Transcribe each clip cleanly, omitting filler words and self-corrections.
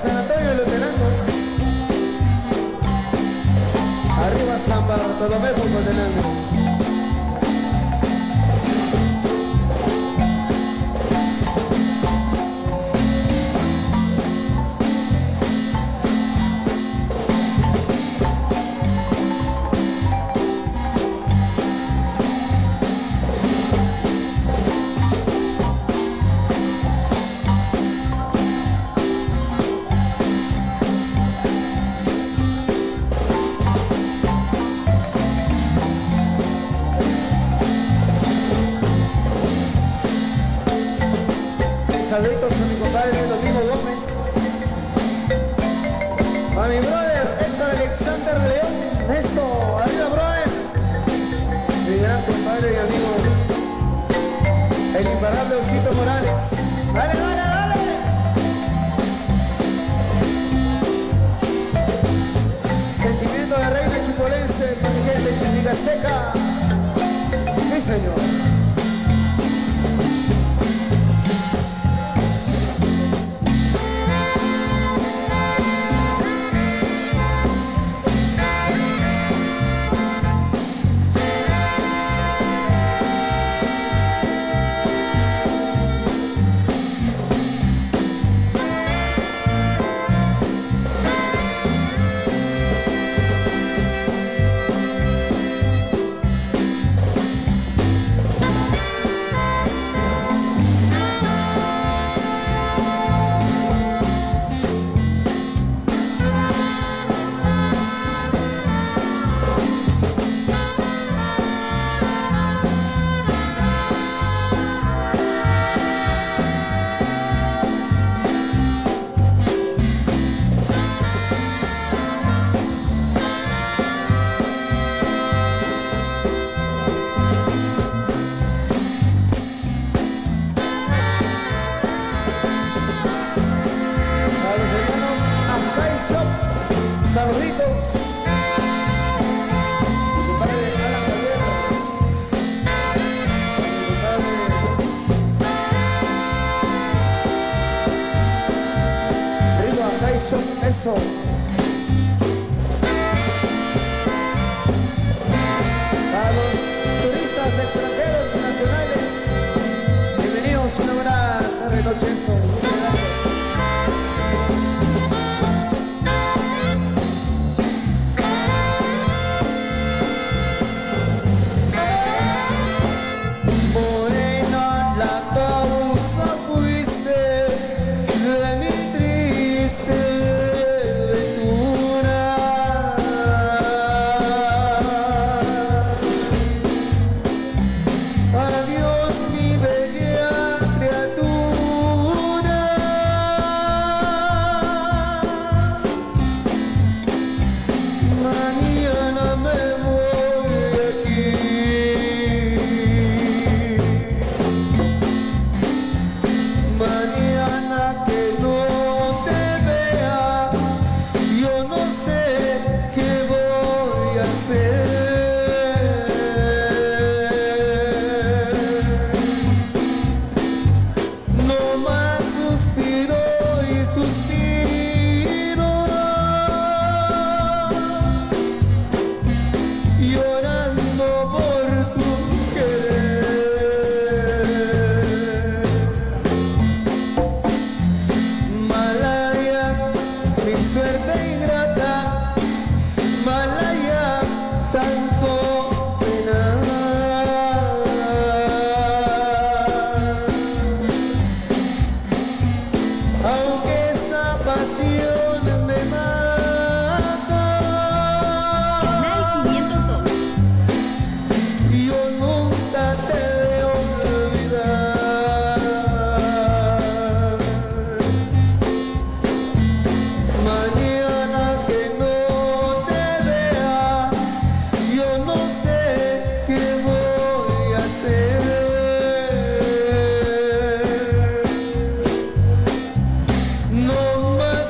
San Antonio y Lutenango. Arriba San Bartolomé, Lutenango. Saluditos a mi compadre Domingo Gómez, a mi brother Héctor Alexander León. Eso, arriba brother. Mi gran compadre y amigo, el imparable Osito Morales. Dale, dale, dale. Sentimiento de reina chucolense, con mi gente chichicasteca. Sí señor. Saluditos. Mi compadre Alan Javier. Mi compadre Rigo Tyson, eso. Para los turistas extranjeros y nacionales, bienvenidos a una buena tarde, noche, eso. Muchas gracias.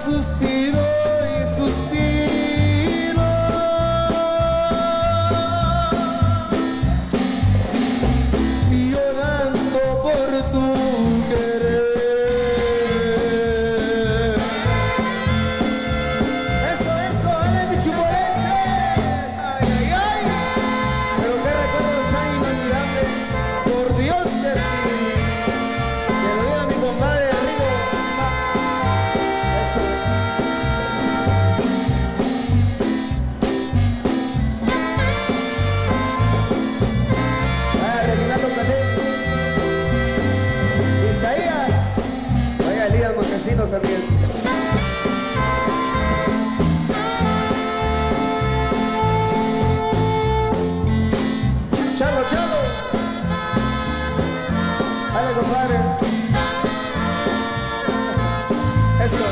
suspiro. vecinos también. Chalo, chalo. Dale, compadre. Eso.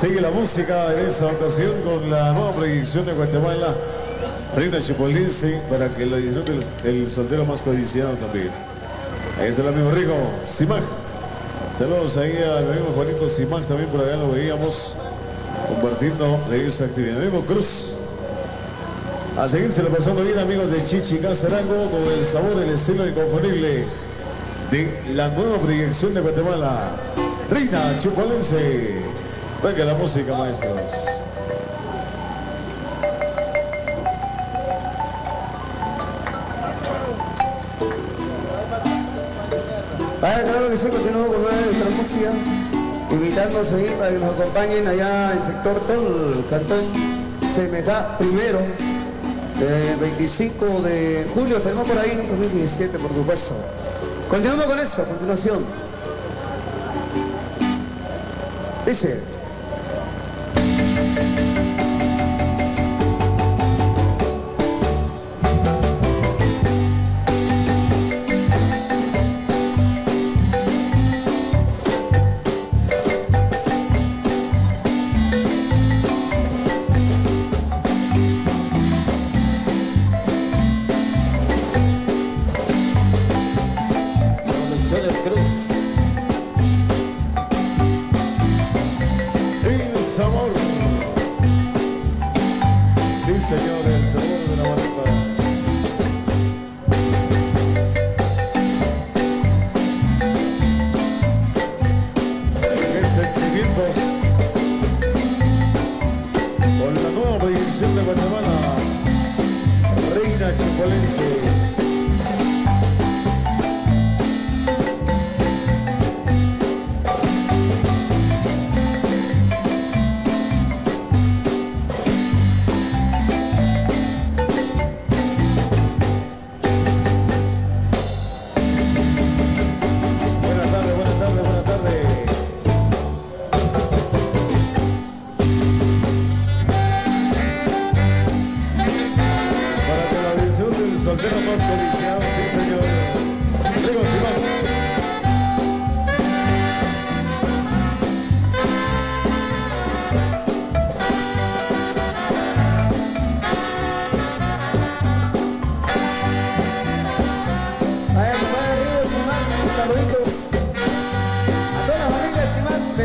Sigue la música en esta ocasión con la nueva proyección de Guatemala, Reina Chipolense, para que lo disfrute el soltero más codiciado también. Ahí está el amigo Rico Simac. Saludos ahí al amigo Juanito Simac, también por allá lo veíamos compartiendo de esta actividad. Amigo Cruz. A seguirse lo pasando bien, amigos de Chichi Casarango, con el sabor, el estilo inconfundible de la nueva proyección de Guatemala, Reina Chipolense. Venga la música, maestros. Vaya, claro que sí, continuamos con nuestra música, invitándose ahí para que nos acompañen allá en el sector todo el cantón Semejá primero, 25 de julio, tenemos por ahí 2017, por supuesto. Continuamos con esto, a continuación. Dice.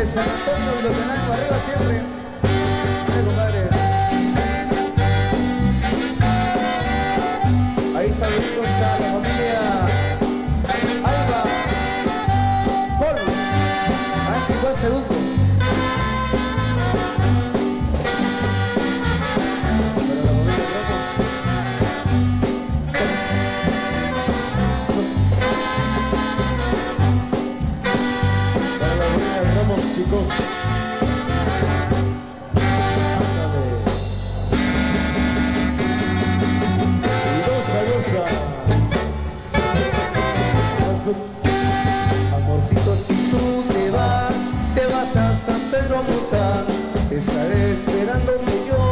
San Antonio y los Tenango arriba siempre. Compadre. Ahí saludos a la familia Alba, Paul, Nancy Juan Segundo. Para la familia Ramos, chicos. Amorcito, si tú te vas a San Pedro Mozán, estaré esperándote yo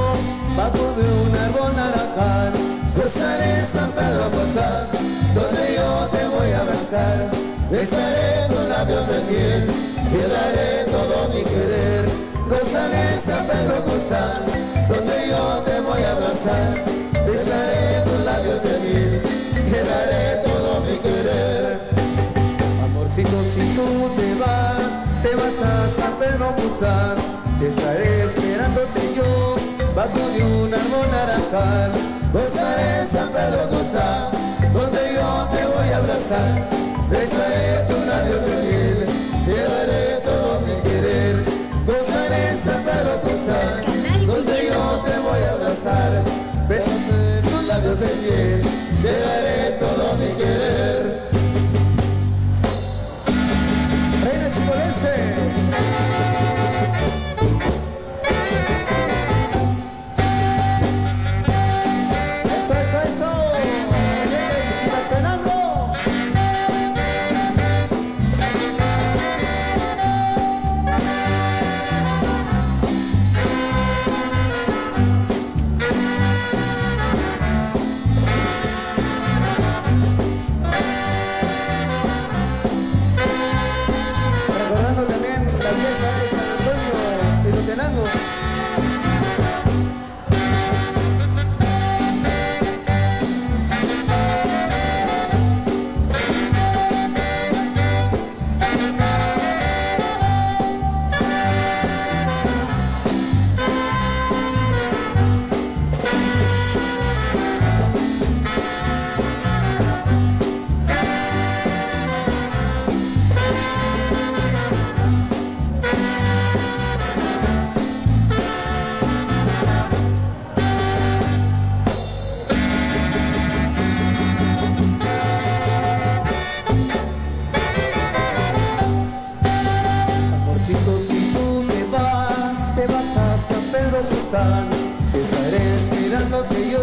bajo de un árbol naranjal. Yo estaré en San Pedro Mozán, donde yo te voy a abrazar. Besaré tus labios de miel, te daré todo mi querer. Gozaré en San Pedro Mozán, donde yo te voy a abrazar, besaré tus labios de miel, te daré todo mi querer. Amorcito, si tú te vas a San Pedro Pulsar, te estaré esperándote yo, bajo de un árbol naranjal. Gozaré San Pedro Pulsar, donde yo te voy a abrazar, besaré tus labios de miel, te daré todo mi querer. Gozaré San Pedro Pulsar, donde yo te voy a abrazar, besaré tus labios de miel, te daré todo mi querer. Reina Chipolense. Estaré esperándote yo,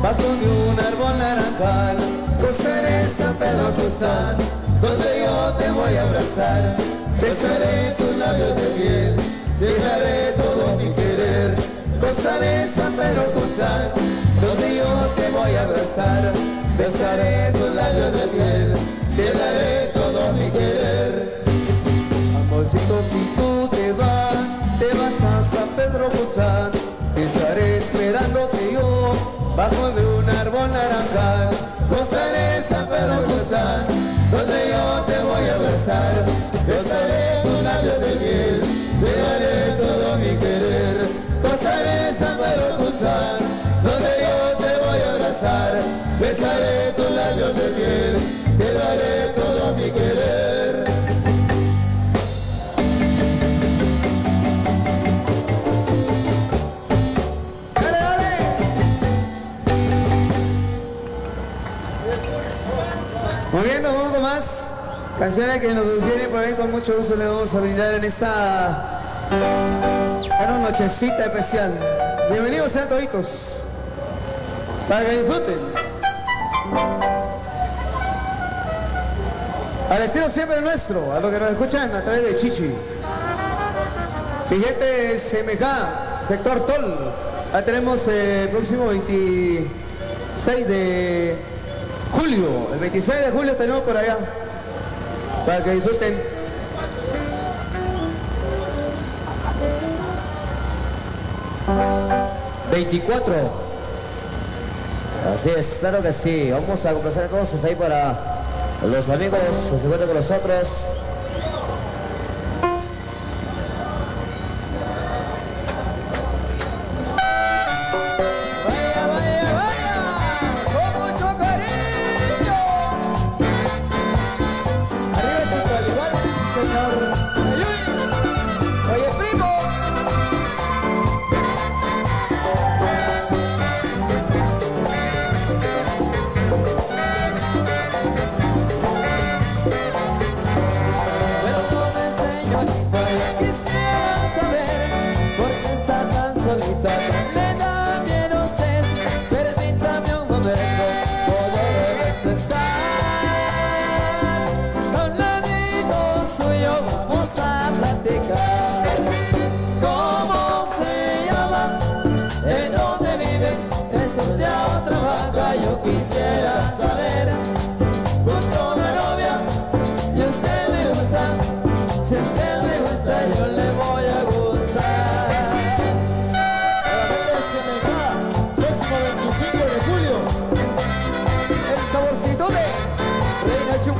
bajo de un árbol naranjal. Gozaré San Pedro Pulsar, donde yo te voy a abrazar, besaré tus labios de miel, te daré todo mi querer. Gozaré San Pedro Pulsar, donde yo te voy a abrazar, besaré tus labios de miel, te daré todo mi querer. Amorcito, si tú te vas a San Pedro Pulsar, estaré esperándote yo, bajo de un árbol naranjal. Gozaré San Pedro Pulsar, donde yo te voy a besar, besaré tus labios de miel, te daré todo mi querer. Gozaré San Pedro Pulsar, donde yo te voy a abrazar, besaré tus labios de miel, te daré todo mi querer. Muy bien, nos vamos con más canciones que nos vienen por ahí. Con mucho gusto le vamos a brindar en esta nochecita especial. Bienvenidos sean toditos, para que disfruten al estilo siempre nuestro, a los que nos escuchan a través de Chichi, Billete SMK, sector Tol. Ahí tenemos el próximo 26 de julio, el 26 de julio tenemos por allá, para que disfruten. ¿24? Así es, claro que sí. Vamos a complacer entonces ahí para los amigos que se encuentran con nosotros.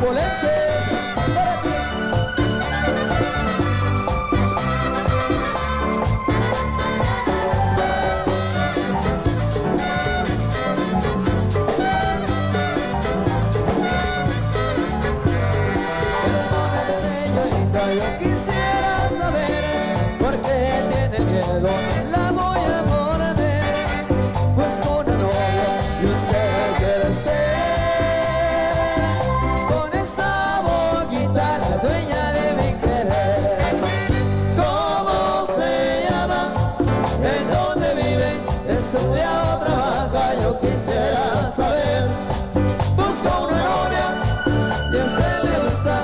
chipolense, para ti. Señorita, yo quisiera saber por qué tiene miedo, la voy a morder. Busco una novia y usted quiere ser, con esa boquita la dueña de mi querer. ¿Cómo se llama? ¿En dónde vive? ¿Estudia o trabaja? Yo quisiera saber. Busco una novia y usted me gusta.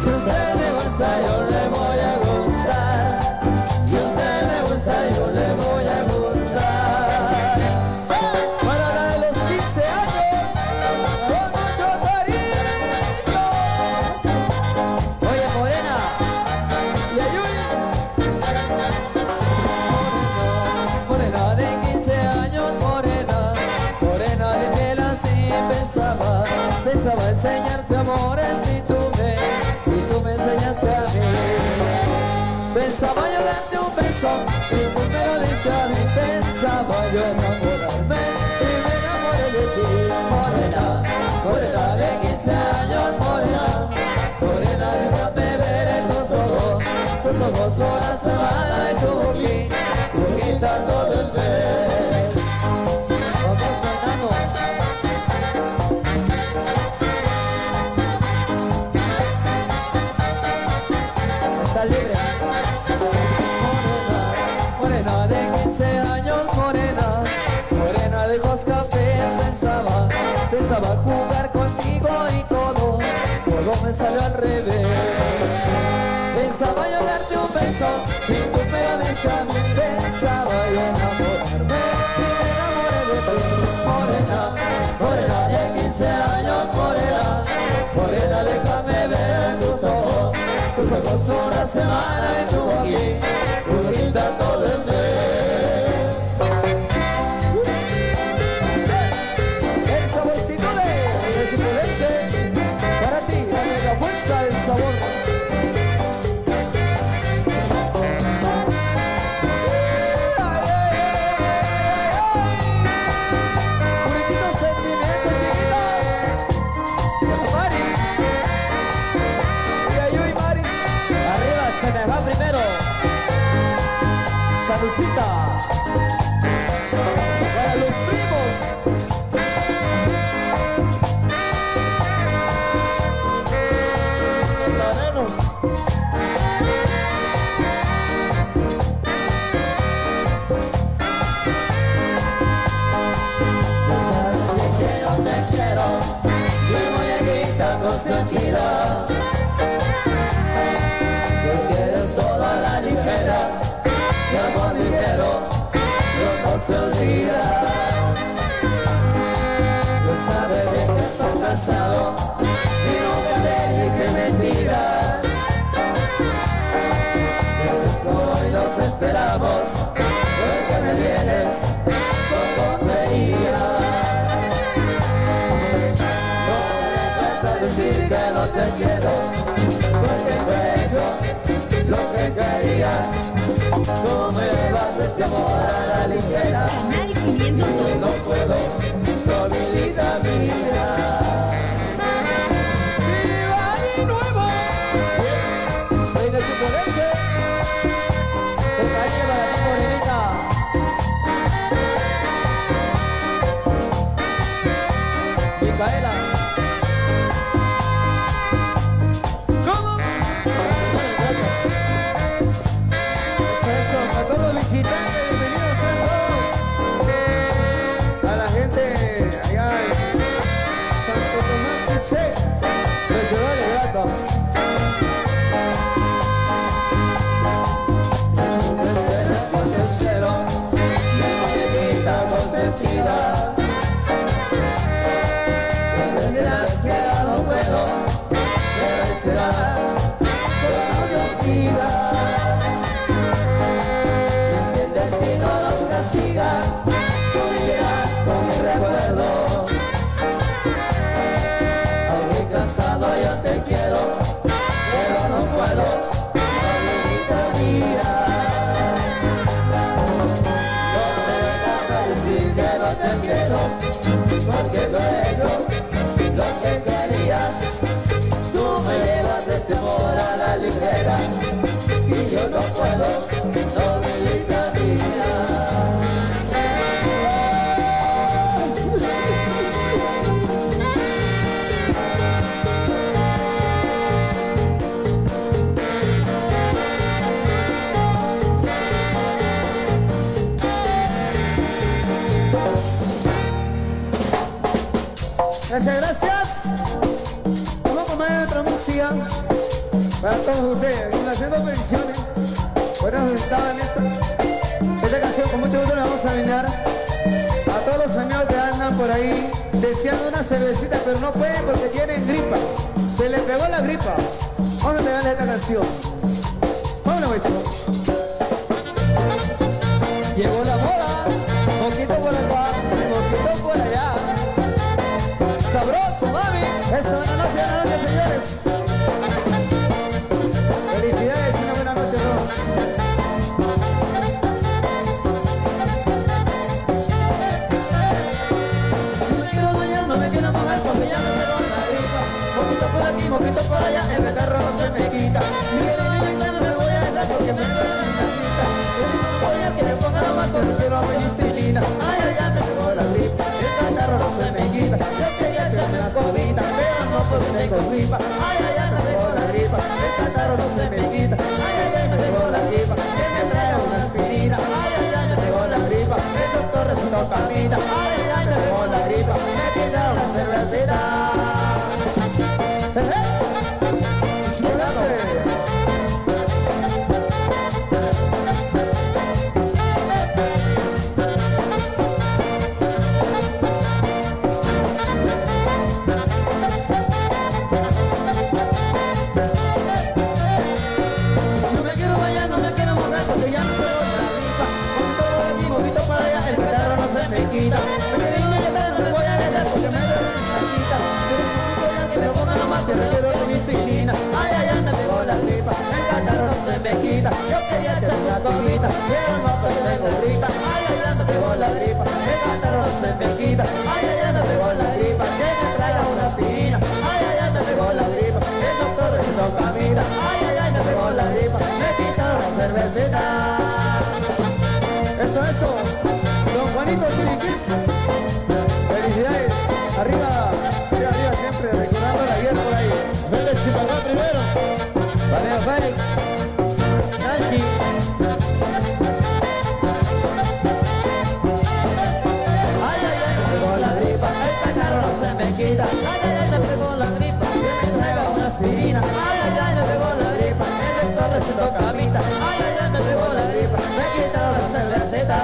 Si usted me gusta, yo le voy a gustar. Si usted me gusta, yo le voy a gustar. Para la de los 15 años, con mucho cariño. Oye, morena, y ayuda. Morena de 15 años, morena, morena de piel así. Pensaba enseñarte amores y tú me enseñaste a mí. Pensaba yo darte un beso y tú me lo diste a mí. Pensaba yo enamorarme y me enamoré de ti. Morena, morena de 15 años, morena, morena, déjame ver en tus ojos una semana y tu boquita todo el mes. Vamos cantando. Está libre. Morena, morena de 15 años, morena, morena de ojos cafés. Pensaba jugar contigo y todo me salió al revés. Pensaba yo darte un beso y tú me lo diste a mí. Pensaba yo enamorarme y me enamoré de ti. Morena, morena de 15 años, morena, morena, déjame ver tus ojos una semana y tu boquita todo el mes. El saborcito de chipolense, para ti, la mega fuerza del sabor. Puritito sentimiento, chiquita. Mari. Y Mari. Arriba se me va primero. Sabucita. Para los primos. Los sabes que yo te quiero, me voy a gritar con sentida. Tú quieres todo a la ligera, mi amor ligero, no se olvida. Tú sabes bien que estoy cansado y nunca te dije mentiras. Esto hoy nos esperamos, porque me vienes con tonterías. No me vas a decir que no te quiero, porque no he hecho lo que querías. No me vas este amor a la ligera, Canal 502. no puedo, con mi vida mía. ¡Viva mi nuevo! Reina chipolense, con cariño para ti, morenita. Micaela. ¿Cómo? Eso, a todos los visitantes, bienvenidos a todos. A la gente allá en Santo Tomás Chiché, de Ciudad de Grata. Te espero, mi muñequita consentida. Tendrás que ahora no puedo, pero será toda Dios vida. Y si el destino nos castiga, tú vivirás con mi recuerdo. Aunque cansado puedo, porque no he hecho lo que querías. Tú me llevas de temor a la ligera y yo no puedo, Novelita mía. Gracias, gracias. Vamos a poner otra música para todos ustedes. Haciendo peticiones. Bueno, estaban esta canción con mucho gusto la vamos a brindar a todos los amigos que andan por ahí deseando una cervecita, pero no pueden porque tienen gripa. Se les pegó la gripa. Vamos a pegarle esta canción. Vámonos, beso. Llegó la moda, poquito por acá, poquito por allá. Sabroso, mami. Eso, buenas noches, señores. Felicidades y una buena noche a todos. No me quiero bañar, no me quiero mojar porque ya me pegó la gripa. Poquito por aquí, poquito por allá, el becerro no se me quita. Mi querido no me voy a dejar porque me duele la casita. Voy a que me ponga la mano porque quiero penicilina. Ay, ay, ya me pegó la gripa, el becerro no se me quita. Yo quería echarme una copita, pero no porque tengo gripa. Ay, ay, ay, me pegó la gripa, el catarro no se me quita. Ay, ay, ay, me pegó la gripa, que me traiga una aspirina. Ay, ay, ay, me pegó la gripa, el doctor recetó camina. Ay, ay, ay, me pegó la gripa, me quita una cervecita. No me quiero bañar, no me quiero mojar porque ya no pegó la gripa. Poquito por aquí, poquito para allá, el catarro no se me quita. Me quedé una no me voy a dejar porque me duele la casita. Que me ponga nomás que me quiero penicilina. Ay, ay, ay, me pegó la gripa, el catarro no se me quita. Yo quería echar una copita, pero no porque tengo gripa. Ay, ay, ay, me pegó la gripa, el catarro no se me quita. Ay, ay, ay, me pegó la gripa, que me traiga una aspirina. Ay, ay, ay, me pegó la gripa, el doctor recetó camina. Ay, ay, ay, me pegó la gripa, me quitaron la cervecita. Eso, don Juanito Chiriquis. Felicidades, arriba, arriba, arriba siempre, recordando la guerra por ahí. Vete Chipacá primero. Vale, Félix, Nancy. Ay, ay, ay, me pegó la gripa, el catarro no se me quita. Ay, ay, ay, me pegó la gripa, que me traiga una aspirina. Ay, ay, ay, me pegó la gripa, el doctor recetó camita. Ay, ay, ay, me pegó la gripa, me quitaron la cervecita.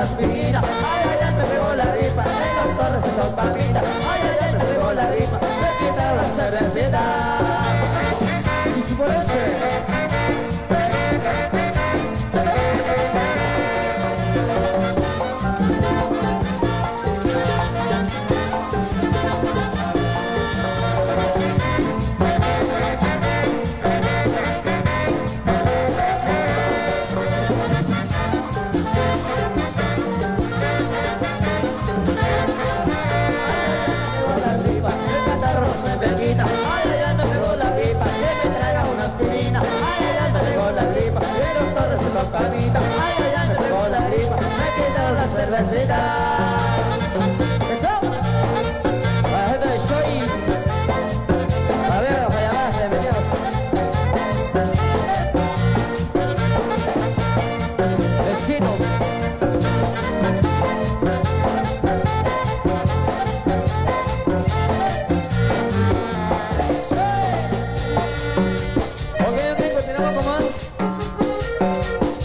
Aspirina, ay, ay, ay, me pegó la gripa, el doctor recetó papita, ay, ay, ay, me pegó la gripa, me quitaron la cervecita. Y si por ay, ay, ay, me pegó la gripa, que me traiga una aspirina. Ay, ay, ay, me pegó la gripa, el doctor recetó camita. Ay, ay, ay, me pegó la gripa, me quitaron la cervecita. ¿Eso? Para la gente de Shoy. A ver, los llamadas, bienvenidos. Vecinos.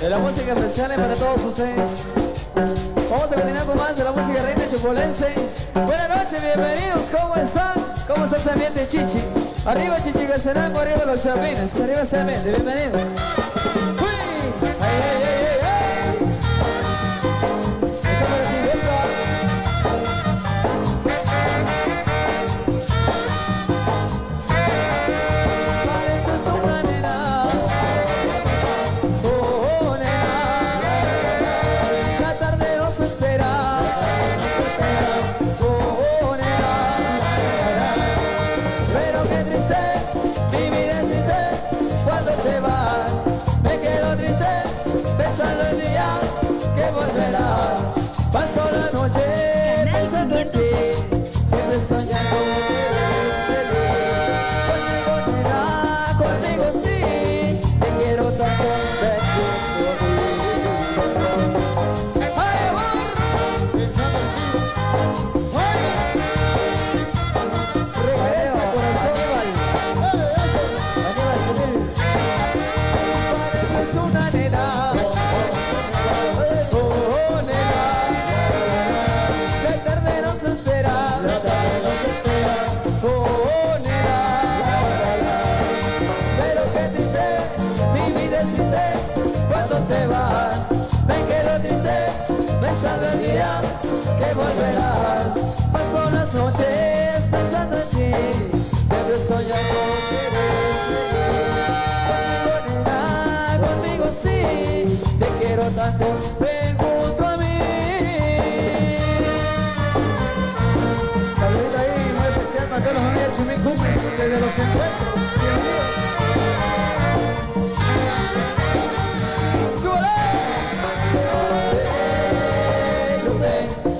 De la música especial para todos ustedes. Vamos a continuar con más de la música reina chipolense. Buenas noches, bienvenidos, ¿cómo están? ¿Cómo está ese ambiente, Chichi? Arriba Chichicastenango, arriba los chapines, arriba ese ambiente, bienvenidos. ¡Uy! ¡Ay, ay, ay, ay, ay! Esto para ti, beso. Pareces una nena, oh nena, la tarde nos espera, oh nena, pero qué triste, mi vida es triste, cuando te vas, me quedo triste, pensando el día que volverás, paso la noche pensando en ti, siempre soñando que eres feliz, conmigo nena, conmigo sí, te quiero tanto, ven conmigo. ¡Ay, amor! Pensando en ti. ¡Ay! Regresa, corazón, pareces una nena, oh nena, la tarde nos espera, oh nena, pero qué triste, mi vida es triste, cuando te vas, me quedo triste, pensando el día que volverás, paso las noches pensando en ti, siempre soñando que eres feliz, conmigo nena, conmigo sí, te quiero tanto, ven junto a mí. Saludito ahí, muy especial para todos los amigos de Chumil Cumbres, desde los encuentros. Bienvenidos. ¡Súbele!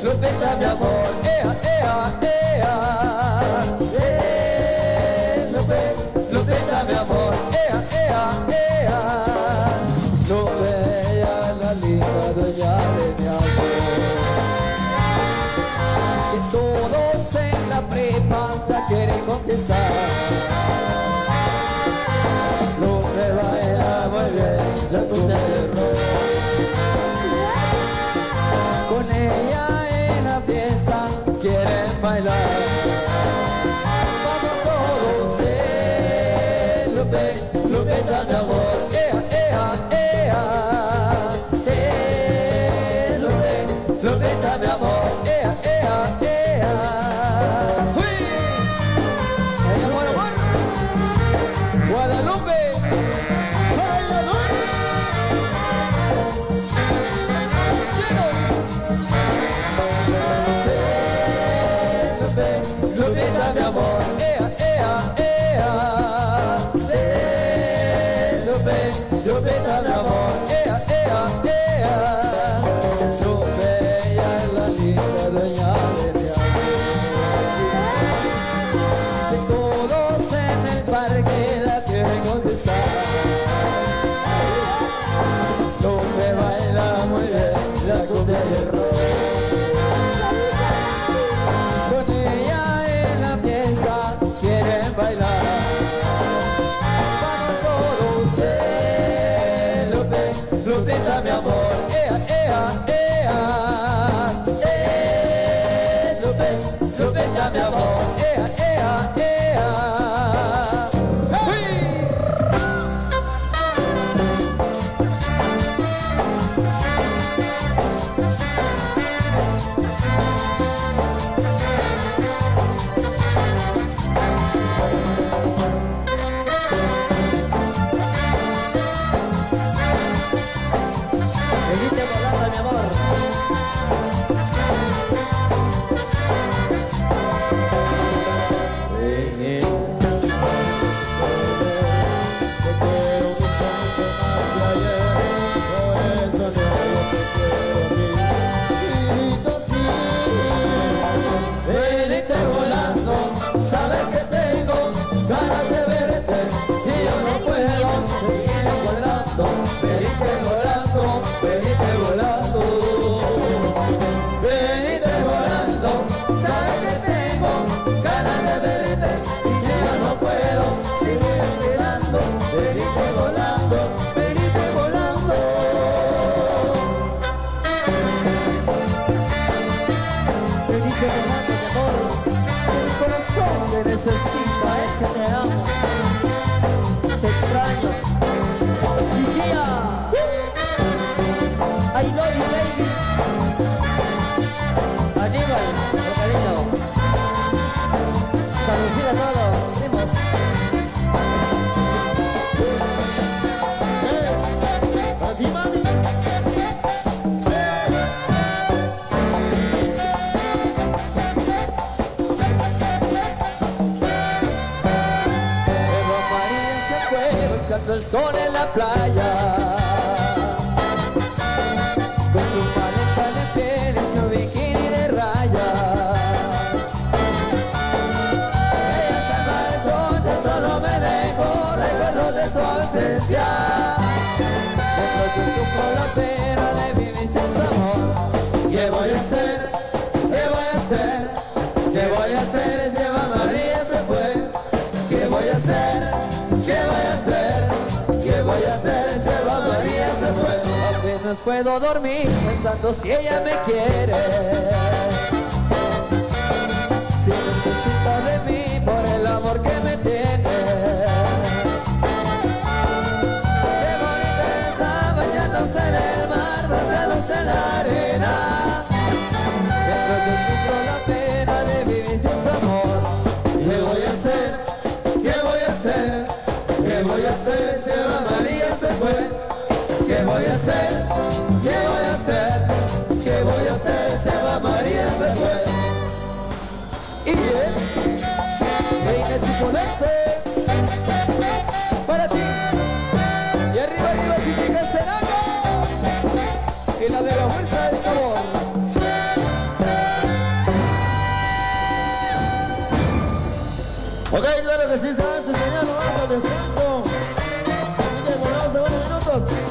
Lupita, mi amor, ea, ea, ea. Lupita, mi amor, ea, ea, ea. Lupita, la linda dueña de mi amor. Que todos en la prepa la quieren conquistar. Lupe baila muy bien la cumbia de rock. Con ella en la fiesta quieren bailar. Vamos todos, Lupe, Lupita, mi amor, ea, ea, ea. Lupe, Lupita, mi amor, ea, ea, ea. ¡Uy! ¡Ay, amor, amor! Guadalupe. Lupita, mi amor, ea, ea, ea. Lupita, mi amor, ea, ea, ea. Lupe, ella es la linda dueña de mi amor. Que todos en el parque la quieren conquistar. Lupe baila muy bien la cumbia de rock. Con ella en la fiesta quieren bailar. Vamos todos, Lupe, Lupita, mi amor, ea, ea, ea. que me manda mi amor, que mi corazón te necesita, es que te amo, te extraño. Yeah. I love you, baby. Aníbal, con cariño. Saludos a todos, primos. Así, mami. Eva María se fue buscando el sol en la playa, con su paleta de piel y su bikini de rayas. Ella se marchó, tan solo me dejó recuerdos de su ausencia. Dentro con la pena de vivir sin su amor. ¿Qué voy a hacer? ¿Qué voy a hacer? ¿Qué voy a hacer si Eva María se fue? ¿Qué voy a hacer? ¿Qué voy a hacer? ¿Qué voy a hacer si Eva María se fue? Apenas puedo dormir pensando si ella me quiere, si necesita de mí por el amor que me tiene. Qué bonita está bañándose en el mar, basándose en la arena. Dentro que sufro la pena de vivir sin su amor. ¿Qué voy a hacer? ¿Qué voy a hacer? ¿Qué voy a hacer si Eva María se fue? ¿Qué voy a hacer? ¿Qué voy a hacer? ¿Qué voy a hacer si Eva María se fue? Y es Reina Chipolense para ti. Y arriba, arriba, Chichica Cenaca y la mega fuerza del sabor. Ok, claro que sí, se va a enseñar, no vamos al descanso. Así que volvemos en unos minutos.